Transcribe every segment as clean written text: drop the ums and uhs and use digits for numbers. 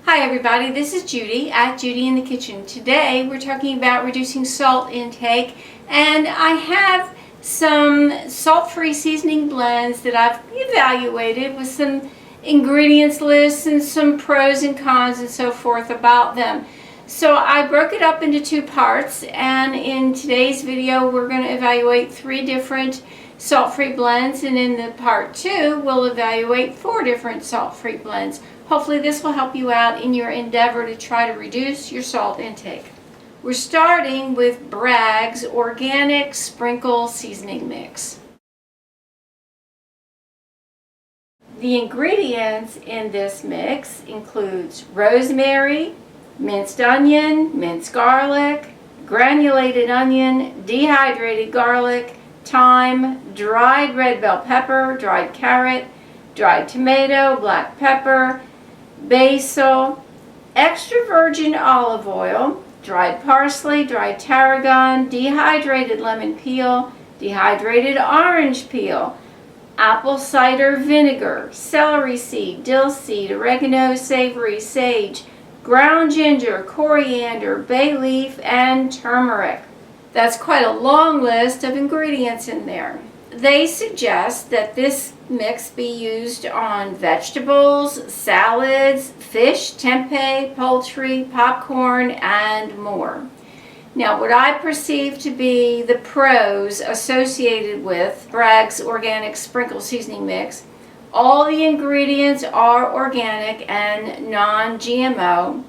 Hi everybody, this is Judy at Judy in the Kitchen. Today we're talking about reducing salt intake, and I have some salt-free seasoning blends that I've evaluated with some ingredients lists and some pros and cons and so forth about them. So I broke it up into two parts, and in today's video we're going to evaluate 3 different salt-free blends, and in the part 2 we'll evaluate 4 different salt-free blends. Hopefully this will help you out in your endeavor to try to reduce your salt intake. We're starting with Bragg's Organic Sprinkle Seasoning Mix. The ingredients in this mix includes rosemary, minced onion, minced garlic, granulated onion, dehydrated garlic, thyme, dried red bell pepper, dried carrot, dried tomato, black pepper, basil, extra virgin olive oil, dried parsley, dried tarragon, dehydrated lemon peel, dehydrated orange peel, apple cider vinegar, celery seed, dill seed, oregano, savory, sage, ground ginger, coriander, bay leaf, and turmeric. That's quite a long list of ingredients in there. They suggest that this mix be used on vegetables, salads, fish, tempeh, poultry, popcorn, and more. Now, what I perceive to be the pros associated with Bragg's Organic Sprinkle Seasoning Mix: all the ingredients are organic and non-GMO.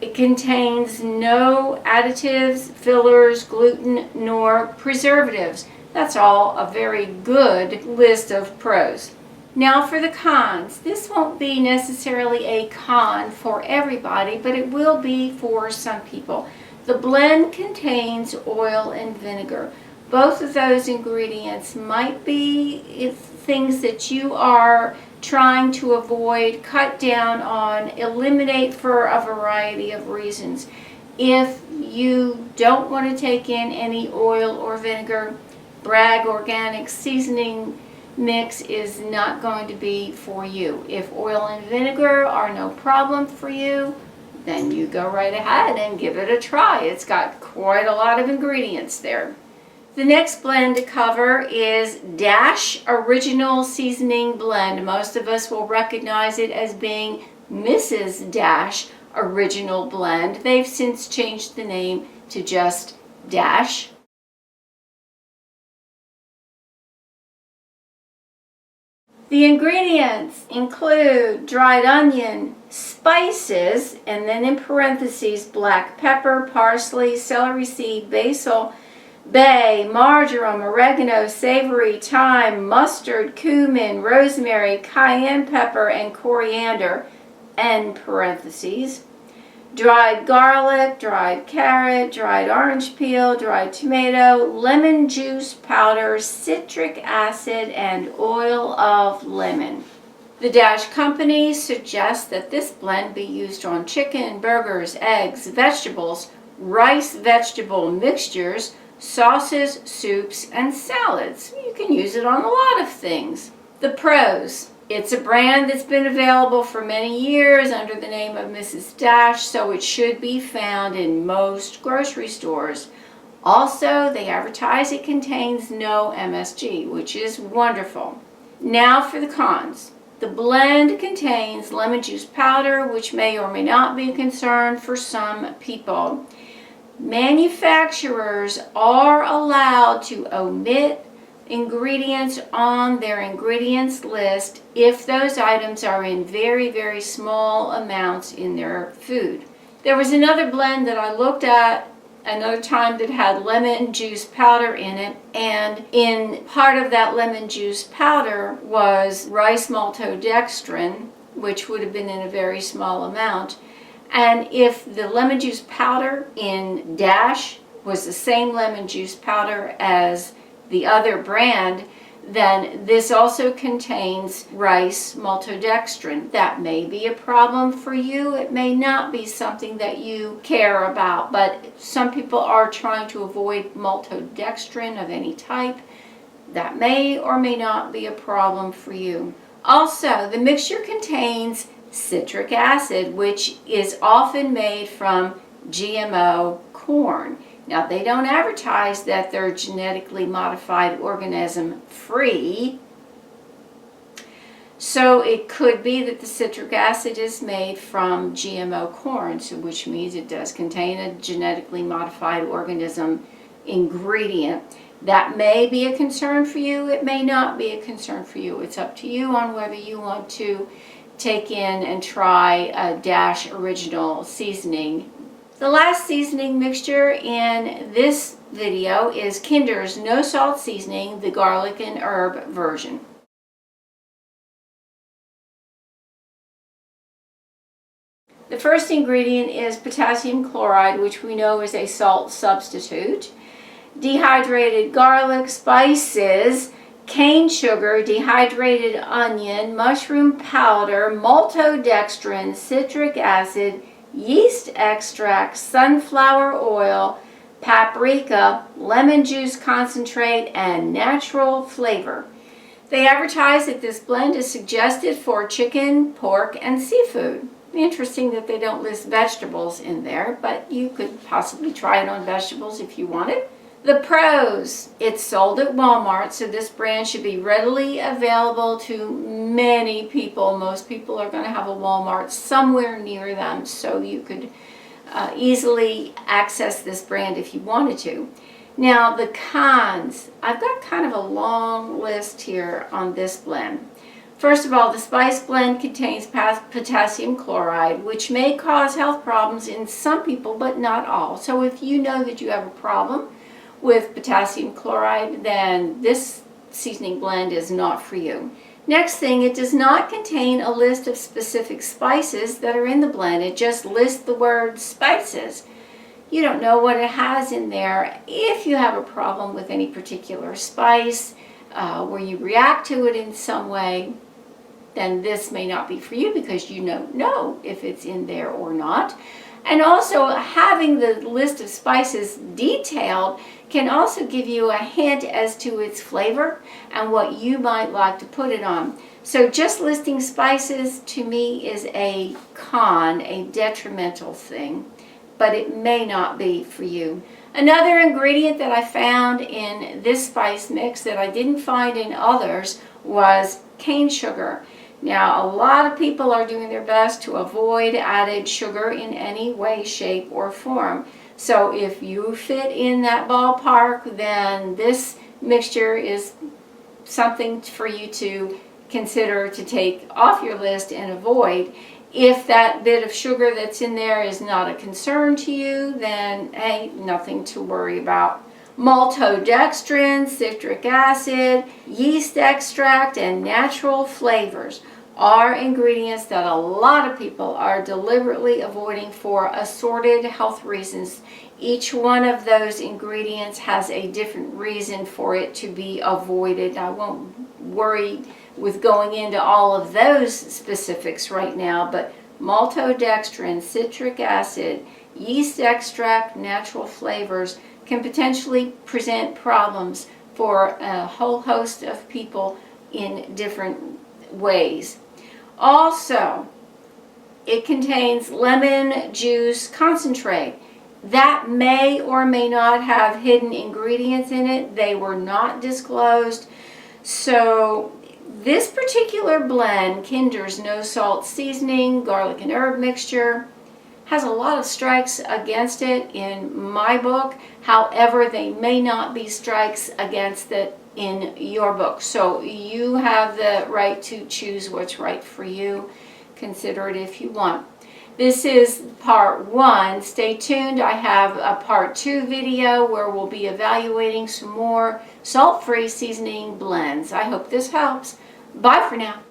It contains no additives, fillers, gluten, nor preservatives. That's all a very good list of pros. Now for the cons. This won't be necessarily a con for everybody, but it will be for some people. The blend contains oil and vinegar. Both of those ingredients might be things that you are trying to avoid, cut down on, eliminate for a variety of reasons. If you don't want to take in any oil or vinegar, Bragg Organic Seasoning Mix is not going to be for you. If oil and vinegar are no problem for you, then you go right ahead and give it a try. It's got quite a lot of ingredients there. The next blend to cover is Dash Original Seasoning Blend. Most of us will recognize it as being Mrs. Dash Original Blend. They've since changed the name to just Dash. The ingredients include dried onion, spices, and then in parentheses, black pepper, parsley, celery seed, basil, bay, marjoram, oregano, savory, thyme, mustard, cumin, rosemary, cayenne pepper, and coriander, end parentheses, dried garlic, dried carrot, dried orange peel, dried tomato, lemon juice powder, citric acid, and oil of lemon. The Dash Company suggests that this blend be used on chicken, burgers, eggs, vegetables, rice vegetable mixtures, sauces, soups, and salads. You can use it on a lot of things. The pros: it's a brand that's been available for many years under the name of Mrs. Dash, so it should be found in most grocery stores. Also, they advertise it contains no MSG, which is wonderful. Now for the cons. The blend contains lemon juice powder, which may or may not be a concern for some people. Manufacturers are allowed to omit ingredients on their ingredients list if those items are in very, very small amounts in their food. There was another blend that I looked at another time that had lemon juice powder in it, and in part of that lemon juice powder was rice maltodextrin, which would have been in a very small amount. And if the lemon juice powder in Dash was the same lemon juice powder as the other brand, then this also contains rice maltodextrin. That may be a problem for you. It may not be something that you care about, but some people are trying to avoid maltodextrin of any type. That may or may not be a problem for you. Also, the mixture contains citric acid, which is often made from GMO corn. Now, they don't advertise that they're genetically modified organism free. So it could be that the citric acid is made from GMO corn, so which means it does contain a genetically modified organism ingredient. That may be a concern for you. It may not be a concern for you. It's up to you on whether you want to take in and try a Dash Original seasoning. The last seasoning mixture in this video is Kinder's No Salt Seasoning, the garlic and herb version. The first ingredient is potassium chloride, which we know is a salt substitute, dehydrated garlic, spices, cane sugar, dehydrated onion, mushroom powder, maltodextrin, citric acid, yeast extract, sunflower oil, paprika, lemon juice concentrate, and natural flavor. They advertise that this blend is suggested for chicken, pork, and seafood. Interesting that they don't list vegetables in there, but you could possibly try it on vegetables if you wanted. The pros: it's sold at Walmart, so this brand should be readily available to many people. Most people are going to have a Walmart somewhere near them, so you could easily access this brand if you wanted to. Now, the cons: I've got kind of a long list here on this blend. First of all, the spice blend contains potassium chloride, which may cause health problems in some people, but not all. So if you know that you have a problem with potassium chloride, then this seasoning blend is not for you. Next thing, it does not contain a list of specific spices that are in the blend. It just lists the word spices. You don't know what it has in there. If you have a problem with any particular spice, where you react to it in some way, then this may not be for you because you don't know if it's in there or not. And also, having the list of spices detailed can also give you a hint as to its flavor and what you might like to put it on. So just listing spices to me is a con, a detrimental thing, but it may not be for you. Another ingredient that I found in this spice mix that I didn't find in others was cane sugar. Now, a lot of people are doing their best to avoid added sugar in any way, shape, or form. So if you fit in that ballpark, then this mixture is something for you to consider to take off your list and avoid. If that bit of sugar that's in there is not a concern to you, then hey, nothing to worry about. Maltodextrin, citric acid, yeast extract, and natural flavors are ingredients that a lot of people are deliberately avoiding for assorted health reasons. Each one of those ingredients has a different reason for it to be avoided. I won't worry with going into all of those specifics right now, but maltodextrin, citric acid, yeast extract, natural flavors can potentially present problems for a whole host of people in different ways. Also, it contains lemon juice concentrate. That may or may not have hidden ingredients in it. They were not disclosed. So this particular blend, Kinder's No Salt Seasoning, garlic and herb mixture, has a lot of strikes against it in my book. However, they may not be strikes against it in your book. So you have the right to choose what's right for you. Consider it if you want. This is part 1. Stay tuned. I have a part 2 video where we'll be evaluating some more salt-free seasoning blends. I hope this helps. Bye for now.